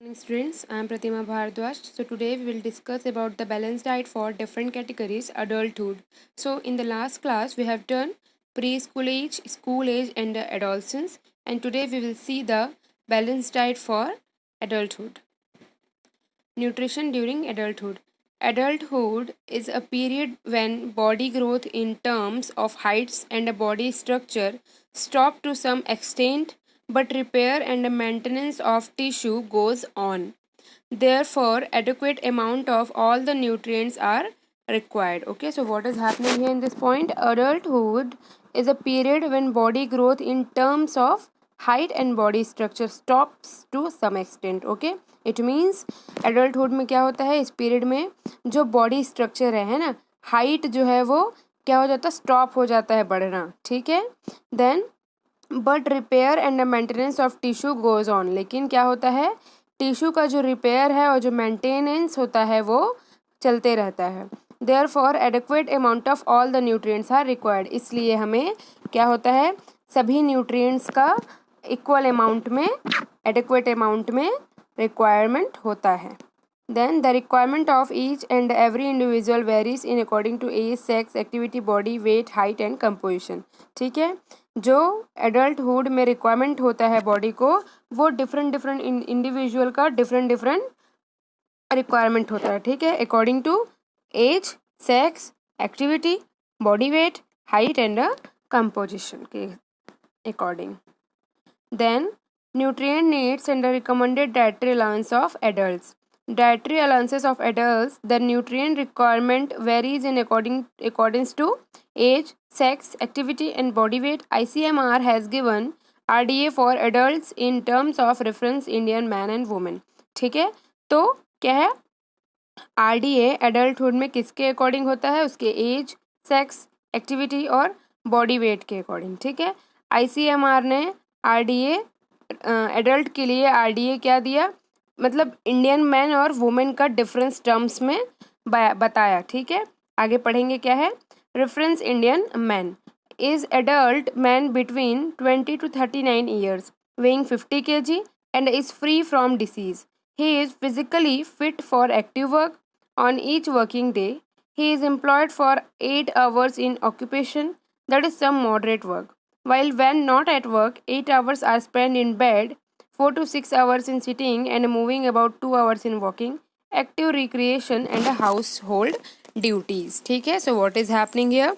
Morning students, I am Pratima Bhardwaj. So today we will discuss about the balanced diet for different categories adulthood. So in the last class we have done preschool age, school age and adolescence, and today we will see the balanced diet for adulthood. Nutrition during adulthood. Adulthood is a period when body growth in terms of heights and body structure stop to some extent, but repair and maintenance of tissue goes on. Therefore, adequate amount of all the nutrients are required. Okay, so what is happening here in this point? Adulthood is a period when body growth in terms of height and body structure stops to some extent. Okay, it means adulthood में क्या होता है, इस period में जो body structure है ना, height जो है वो क्या हो जाता है, स्टॉप हो जाता है बढ़ना. ठीक है, then but repair and maintenance of tissue goes on. लेकिन क्या होता है, टिश्यू का जो रिपेयर है और जो मेंटेनेंस होता है वो चलते रहता है. Therefore adequate amount of all the nutrients are required. इसलिए हमें क्या होता है, सभी न्यूट्रिएंट्स का इक्वल अमाउंट में, एडिक्वेट अमाउंट में रिक्वायरमेंट होता है. Then the requirement of each and every individual varies in according to age, sex, activity, body weight, height and composition. ठीक है, जो एडल्टहुड में रिक्वायरमेंट होता है बॉडी को, वो डिफरेंट इंडिविजुअल का डिफरेंट रिक्वायरमेंट होता है. ठीक है, according to age, sex, activity, body weight, height and composition के according. Then nutrient needs and the recommended dietary allowance of adults. Dietary allowances of adults, the nutrient requirement varies in accordance to age, sex, activity and body weight. ICMR has given RDA for adults in terms of reference Indian man and woman. ठीक है, तो क्या है, RDA adulthood में किसके according होता है, उसके एज, सेक्स, एक्टिविटी और बॉडी वेट के अकॉर्डिंग. ठीक है, ICMR ने RDA एडल्ट के लिए RDA क्या दिया, मतलब इंडियन मैन और वुमेन का डिफरेंस टर्म्स में बताया. ठीक है, आगे पढ़ेंगे क्या है. Reference Indian man is adult man between 20 to 39 years, weighing 50 kg and is free from disease. He is physically fit for active work on each working day. He is employed for 8 hours in occupation, that is some moderate work. While when not at work, 8 hours are spent in bed, 4 to 6 hours in sitting and moving, about 2 hours in walking, active recreation and household duties. ठीक है, so what is happening here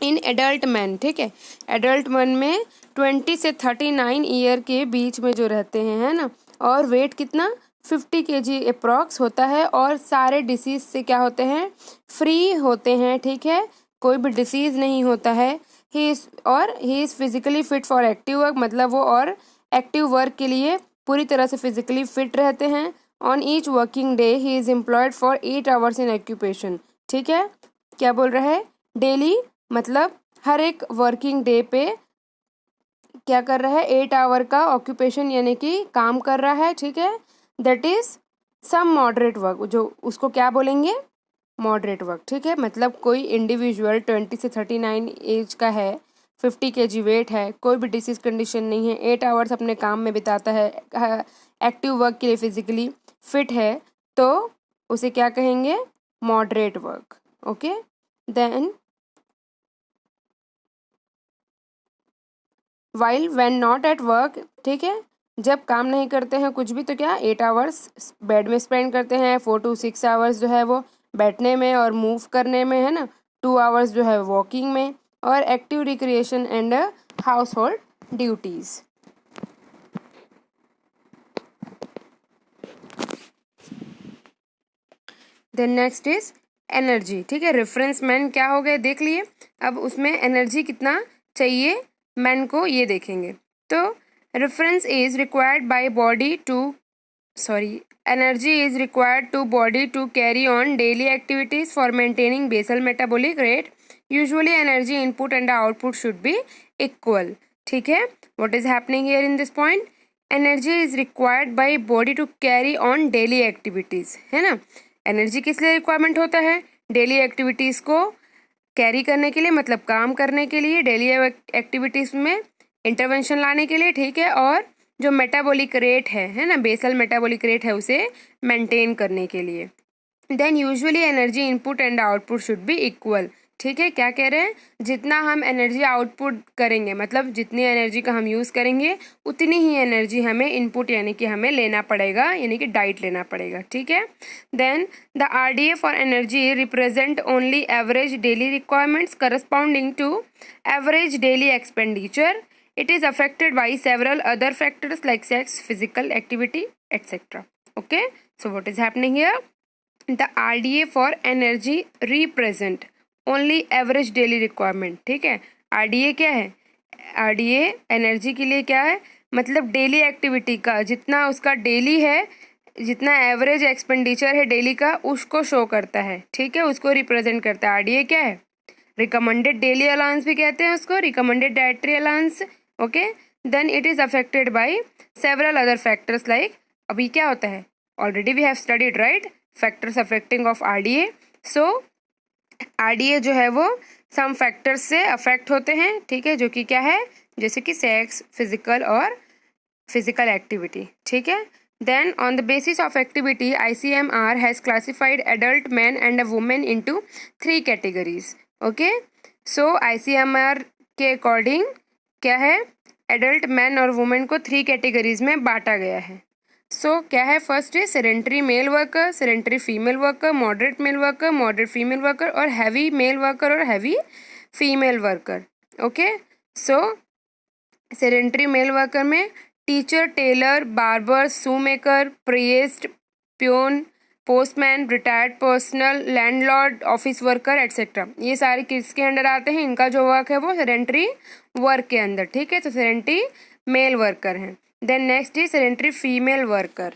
in adult men. ठीक है, adult men में 20 से 39 year के बीच में जो रहते हैं, है ना, और वेट कितना 50 kg अप्रॉक्स होता है और सारे डिसीज से क्या होते हैं, फ्री होते हैं. ठीक है, कोई भी डिसीज नहीं होता है. He is physically fit for active work, मतलब वो और एक्टिव वर्क के लिए पूरी तरह से फिजिकली फिट रहते हैं. On each working day he is employed for 8 hours in occupation. ठीक है, क्या बोल रहा है, डेली मतलब हर एक वर्किंग डे पे क्या कर रहा है, 8 hour का ऑक्यूपेशन यानी कि काम कर रहा है. ठीक है, that is some moderate work, जो उसको क्या बोलेंगे, मॉडरेट वर्क. ठीक है, मतलब कोई इंडिविजुअल 20 से 39 एज का है, 50 kg वेट है, कोई भी डिसीज कंडीशन नहीं है, 8 hours अपने काम में बिताता है, एक्टिव वर्क के लिए फिजिकली फिट है, तो उसे क्या कहेंगे, moderate work. Okay, then while when not at work. ठीक है, जब काम नहीं करते हैं कुछ भी, तो क्या 8 hours बेड में स्पेंड करते हैं, 4 to 6 hours जो है वो बैठने में और मूव करने में, है ना, 2 hours जो है वॉकिंग में, और active recreation and household duties. Then next is energy. ठीक है, रेफरेंस मैन क्या हो गए देख लिए. अब उसमें एनर्जी कितना चाहिए मैन को, ये देखेंगे. तो reference is required by body to energy is required to body to carry on daily activities for maintaining basal metabolic rate. Usually energy input and output should be equal. ठीक है, what is happening here in this point, energy is required by body to carry on daily activities. है ना, energy किस लिए requirement होता है, daily activities को carry करने के लिए, मतलब काम करने के लिए, डेली एक्टिविटीज में इंटरवेंशन लाने के लिए. ठीक है, और जो मेटाबॉलिक रेट है ना, बेसल मेटाबॉलिक रेट है, उसे मेंटेन करने के लिए। Then usually energy input and output should be equal. ठीक है, क्या कह रहे हैं, जितना हम एनर्जी आउटपुट करेंगे, मतलब जितनी एनर्जी का हम यूज़ करेंगे उतनी ही एनर्जी हमें इनपुट यानी कि हमें लेना पड़ेगा, यानी कि डाइट लेना पड़ेगा। ठीक है, then the RDA for energy represent only average daily requirements corresponding to average daily expenditure. It is affected by several other factors like sex, physical activity, etc. Okay, so what is happening here? The RDA for energy represent only average daily requirement. ठीक है, RDA क्या है, RDA energy के लिए क्या है, मतलब daily activity का जितना उसका डेली है, जितना एवरेज एक्सपेंडिचर है डेली का, उसको शो करता है। ठीक है, उसको रिप्रेजेंट करता है। RDA क्या है, रिकमेंडेड डेली अलाउंस भी कहते हैं उसको, recommended dietary allowance. Okay, then it is affected by several other factors like, अभी क्या होता है, already we have studied right, factors affecting of RDA. So RDA जो है वो सम फैक्टर्स से अफेक्ट होते हैं। ठीक है, जो कि क्या है, जैसे कि सेक्स, फिजिकल और फिजिकल एक्टिविटी। ठीक है, then on the basis of activity ICMR has classified adult man and a women into 3 categories. Okay, so ICMR के अकॉर्डिंग क्या है, एडल्ट मैन और वुमेन को 3 कैटेगरीज में बांटा गया है. सो क्या है, फर्स्ट है sedentary male worker, sedentary female worker, moderate male worker, moderate female worker, और हैवी मेल वर्कर और heavy female worker. Okay, so sedentary male worker में teacher, tailor, barber, shoe maker, priest, peon, postman, retired personal, landlord, office worker etcetera, ये सारे किसके under आते हैं, इनका जो वर्क है वो सेडेंटरी वर्क के अंदर. ठीक है, तो सेडेंटरी मेल वर्कर हैं. Then next is sedentary female worker,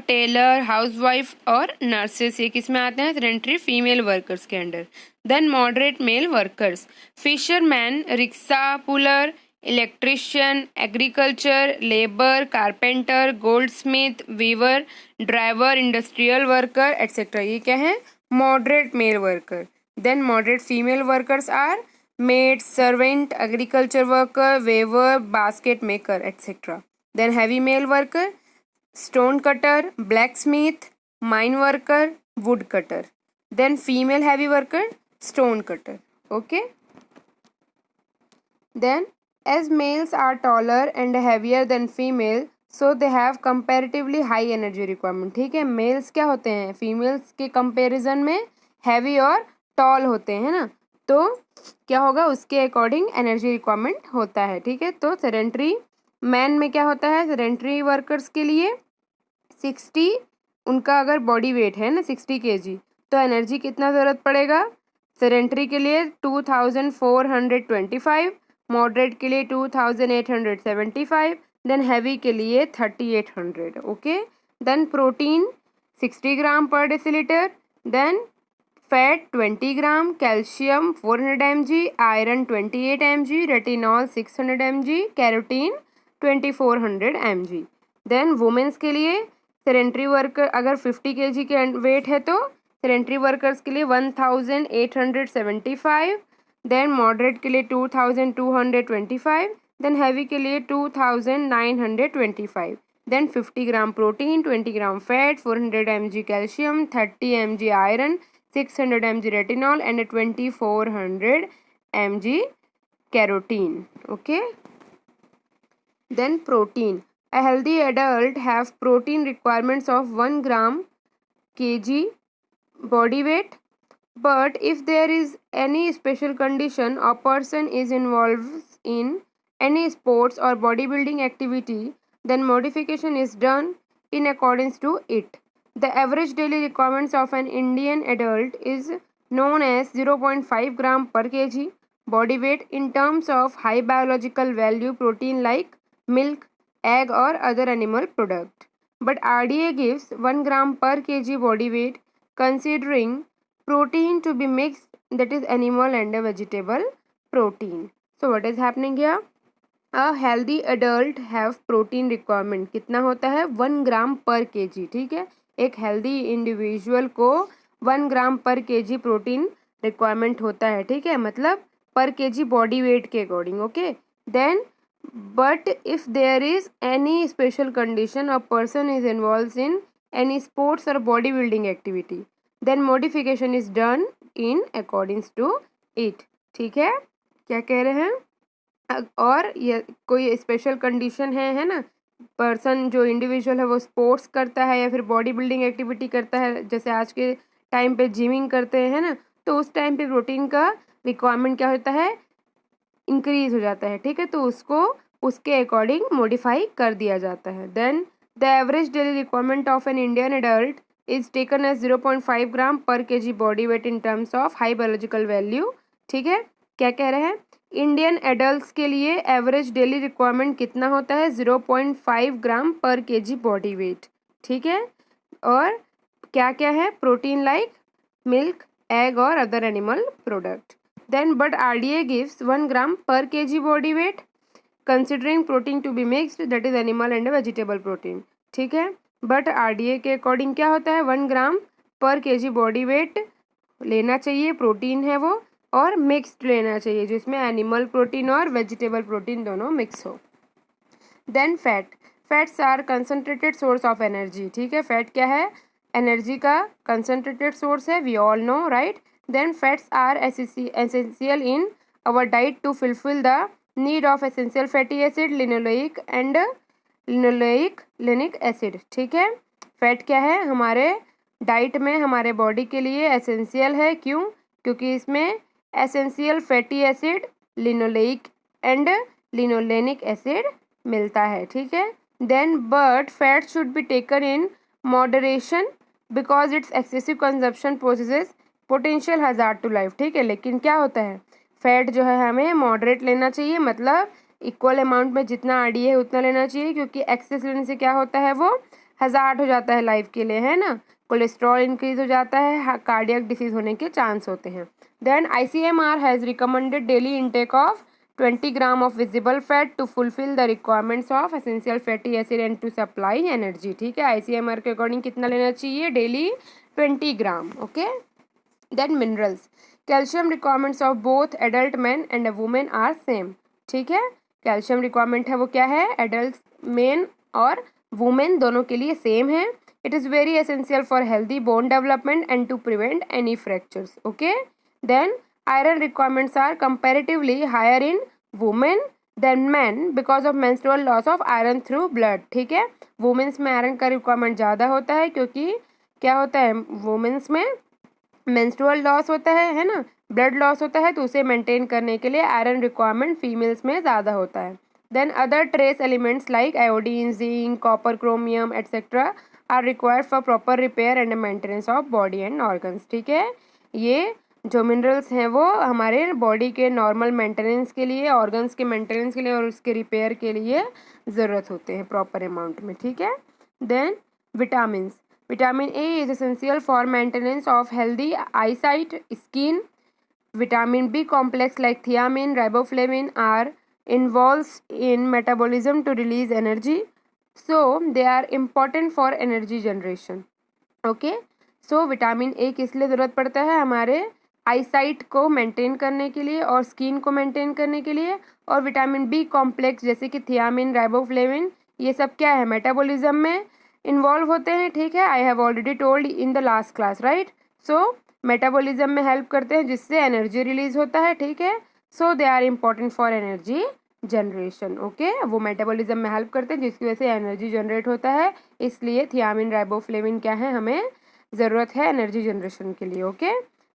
tailor, housewife और नर्सेस, ये किस में आते हैं, सेडेंटरी फीमेल वर्कर्स के under. Then moderate male workers, fisherman, rickshaw puller, electrician, agriculture, labour, carpenter, goldsmith, weaver, driver, industrial worker etcetera, ये क्या है, moderate male worker. Then moderate female workers are maid, servant, agriculture worker, weaver, basket maker etcetera. Then heavy male worker, stone cutter, blacksmith, mine worker, wood cutter. Then female heavy worker, stone cutter. Okay, then as males are taller and heavier than female, so they have comparatively high energy requirement. ठीक है, mails क्या होते हैं, females के comparison में heavy और toll होते हैं ना, तो क्या होगा, उसके अकॉर्डिंग एनर्जी रिक्वायरमेंट होता है. ठीक है, तो सेडेंटरी मैन में क्या होता है, सेडेंटरी वर्कर्स के लिए 60, उनका अगर बॉडी वेट है ना 60 kg, तो एनर्जी कितना ज़रूरत पड़ेगा, सेडेंटरी के लिए 2425, मॉडरेट के लिए 2875, देन हैवी के लिए 3800. Okay, then protein 60 gram per decilitre, then fat 20 gram, calcium 400 mg, iron 28 mg, retinol 600 mg, carotene 2400 mg. Then womens के लिए सेडेंटरी वर्कर अगर 50 kg के वेट है तो सेडेंटरी वर्कर्स के लिए 1875, देन मॉडरेट के लिए 2225, देन हैवी के लिए 2925. Then 50 gram protein, 20 gram fat, 400 mg calcium, 30 mg iron, 600 mg retinol and 2400 mg carotene. Okay, then protein, a healthy adult have protein requirements of 1 gram kg body weight, but if there is any special condition or person is involved in any sports or bodybuilding activity, then modification is done in accordance to it. The average daily requirements of an Indian adult is known as 0.5 gram per kg body weight in terms of high biological value protein like milk, egg or other animal product. But RDA gives 1 gram per kg body weight considering protein to be mixed, that is animal and a vegetable protein. So what is happening here? A healthy adult have protein requirement कितना होता है, 1 gram पर kg. ठीक है, एक healthy individual को 1 gram पर kg protein requirement होता है. ठीक है, मतलब पर केजी बॉडी वेट के according, okay. Then but if there is any special condition a person is involve in any sports और body building activity, then modification is done in accordings to it. ठीक है, क्या कह रहे हैं, और ये कोई स्पेशल कंडीशन है ना, पर्सन जो इंडिविजुअल है वो स्पोर्ट्स करता है या फिर बॉडी बिल्डिंग एक्टिविटी करता है, जैसे आज के टाइम पे जिमिंग करते हैं ना, तो उस टाइम पे प्रोटीन का रिक्वायरमेंट क्या होता है, इंक्रीज हो जाता है। ठीक है, तो उसको उसके अकॉर्डिंग मॉडिफाई कर दिया जाता है। Then the average daily requirement of an Indian adult is taken as 0.5 gram per KG body weight in terms of high biological value. ठीक है, क्या कह रहे हैं, इंडियन एडल्ट्स के लिए एवरेज डेली रिक्वायरमेंट कितना होता है, 0.5 gram per KG body wait. ठीक है, और क्या क्या है, प्रोटीन लाइक मिल्क, एग और other animal product. Then but RDA gives 1 gram per KG body weight considering protein to be mixed, that is animal and vegetable protein. ठीक है, but RDA के अकॉर्डिंग क्या होता है, 1 gram per KG body wait लेना चाहिए, protein है वो, और मिक्स्ड लेना चाहिए जिसमें एनिमल प्रोटीन और वेजिटेबल प्रोटीन दोनों मिक्स हो। Then fats are concentrated source of energy. ठीक है, फैट क्या है, एनर्जी का कंसनट्रेटेड सोर्स है, we all know, right. Then fats are essential in our diet to fulfil the need of essential fatty acid, linoleic acid. ठीक है, fat क्या है, हमारे डाइट में हमारे बॉडी के लिए एसेंशियल है, क्यों, क्योंकि इसमें essential fatty acid, linoleic and linolenic acid मिलता है। ठीक है, then but fat should be taken in moderation because its excessive consumption possesses potential hazard to life. ठीक है, लेकिन क्या होता है, फैट जो है हमें मॉडरेट लेना चाहिए, मतलब इक्वल अमाउंट में जितना RDA है उतना लेना चाहिए, क्योंकि एक्सेस लेने से क्या होता है, वो हजार्ड हो जाता है लाइफ के लिए, है ना, कोलेस्ट्रॉल इंक्रीज हो जाता है, कार्डियक डिसीज होने के चांस होते हैं। Then ICMR has recommended daily intake of 20 gram of visible fat to fulfil the requirements of essential fatty acid and to supply energy. ठीक है, ICMR के अकॉर्डिंग कितना लेना चाहिए, daily 20 gram, okay. Then minerals, calcium requirements of both adult man and a women are same. ठीक है, calcium requirement है वो क्या है, एडल्ट मैन और वुमेन दोनों के लिए सेम है। It is very essential for healthy bone development and to prevent any fractures, okay. Then iron requirements are comparatively higher in women than man because of menstrual loss of iron through blood. ठीक है, women's में iron का requirement ज़्यादा होता है, क्योंकि क्या होता है, वुमेन्स में मेंस्ट्रुअल लॉस होता है ना, ब्लड लॉस होता है, तो उसे मेंटेन करने के लिए आयरन रिक्वायरमेंट फीमेल्स में ज़्यादा होता है। Then other trace elements like iodine, zinc, copper, chromium etcetera are required for proper repair and maintenance of body and organs. ठीक है, ये जो मिनरल्स हैं वो हमारे बॉडी के नॉर्मल मेंटेनेंस के लिए, ऑर्गन्स के मेंटेनेंस के लिए और उसके रिपेयर के लिए ज़रूरत होते हैं प्रॉपर अमाउंट में। ठीक है, then vitamin A is essential for maintenance of healthy eyesight, skin. Vitamin B complex like thiamine, riboflavin are involved in metabolism to release energy. So they are important for energy generation. Okay. So vitamin A किस लिए ज़रूरत पड़ता है, हमारे eyesight को maintain करने के लिए और स्किन को मेंटेन करने के लिए। और विटामिन B कॉम्प्लेक्स जैसे कि थियामिन, राइबोफ्लेविन, ये सब क्या है, मेटाबॉलिज्म में इन्वॉल्व होते हैं। ठीक है, I have already told in the last class, right. So metabolism में हेल्प करते हैं जिससे एनर्जी रिलीज होता है। ठीक है, so they are important for energy generation, okay. वो मेटाबॉलिज्म में हेल्प करते हैं जिसकी वजह से एनर्जी जनरेट होता है, इसलिए थियामिन, राइबोफ्लेविन क्या है, हमें ज़रूरत है एनर्जी जनरेशन के लिए, okay.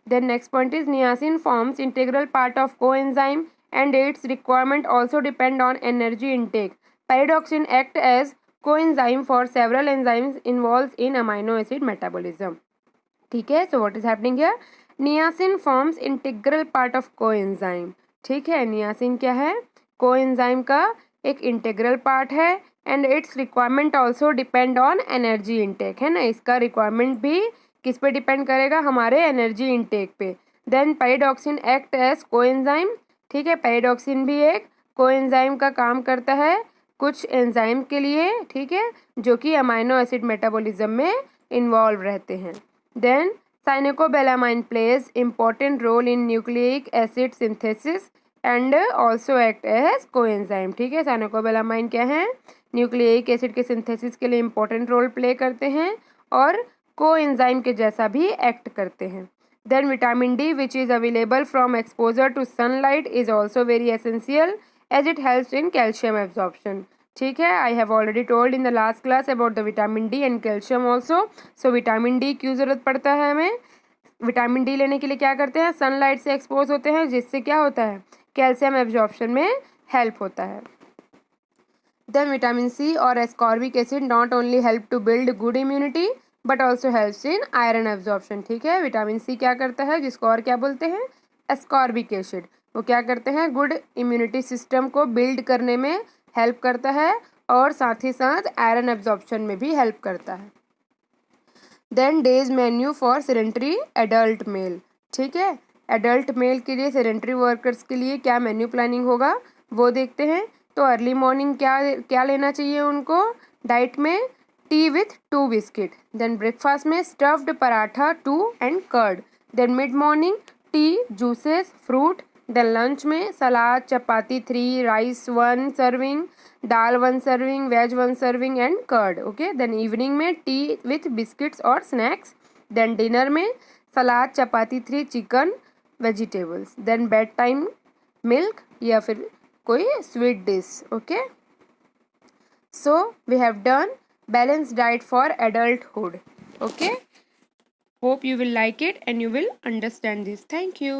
Then next point is niacin forms integral part of coenzyme and its requirement also depend on energy intake. Pyridoxine act as coenzyme for several enzymes involved in amino acid metabolism. ठीक है, so what is happening here? Niacin forms integral part of coenzyme. ठीक है, niacin क्या है, coenzyme का एक integral part है and its requirement also depend on energy intake, है ना, इसका रिक्वायरमेंट भी किस पे डिपेंड करेगा, हमारे एनर्जी इनटेक पे। Then pyridoxine act as coenzyme. ठीक है, पैराडॉक्सिन भी एक कोएंजाइम का काम करता है कुछ एंजाइम के लिए, ठीक है, जो कि अमाइनो एसिड मेटाबॉलिज्म में इन्वॉल्व रहते हैं। Then Cyanocobalamin plays important role in nucleic acid synthesis and also act as coenzyme. ठीक है, साइनोकोबेलामाइन क्या है, न्यूक्लियिक एसिड के सिंथेसिस के लिए इंपॉर्टेंट रोल प्ले करते हैं और कोएंजाइम के जैसा भी एक्ट करते हैं. Then vitamin D, which is available from exposure to sunlight, is also very essential as it helps in calcium absorption. ठीक है, I have already told in the last class about the vitamin D and calcium also. So vitamin D क्यों ज़रूरत पड़ता है हमें, vitamin D लेने के लिए क्या करते हैं, सनलाइट से एक्सपोज होते हैं जिससे क्या होता है, कैल्शियम एब्जॉर्प्शन में हेल्प होता है. देन विटामिन सी और ascorbic acid not only help to build good immunity but also helps in iron absorption. ठीक है, विटामिन सी क्या करता है, जिसको और क्या बोलते हैं, एस्कॉर्बिक एसिड, वो क्या करते हैं, गुड इम्यूनिटी सिस्टम को बिल्ड करने में हेल्प करता है और साथ ही साथ आयरन एब्जॉर्प्शन में भी हेल्प करता है. Then day's menu for sedentary adult male. ठीक है, एडल्ट मेल के लिए, सेडेंटरी वर्कर्स के लिए क्या मेन्यू प्लानिंग होगा वो देखते हैं. तो अर्ली मॉर्निंग क्या क्या लेना चाहिए उनको डाइट में, tea with 2 biscuit. Then breakfast में stuffed paratha 2 and curd. Then mid morning tea, juices, fruit. Then lunch में salad, chapati 3, rice 1 serving, dal 1 serving, veg 1 serving and curd. Okay, then evening में टी विथ बिस्किट्स और snacks. Then dinner में salad, chapati 3, chicken, vegetables. Then bed time milk या फिर कोई sweet dish. Okay, so we have done balanced diet for adulthood. Okay, hope you will like it and you will understand this. Thank you.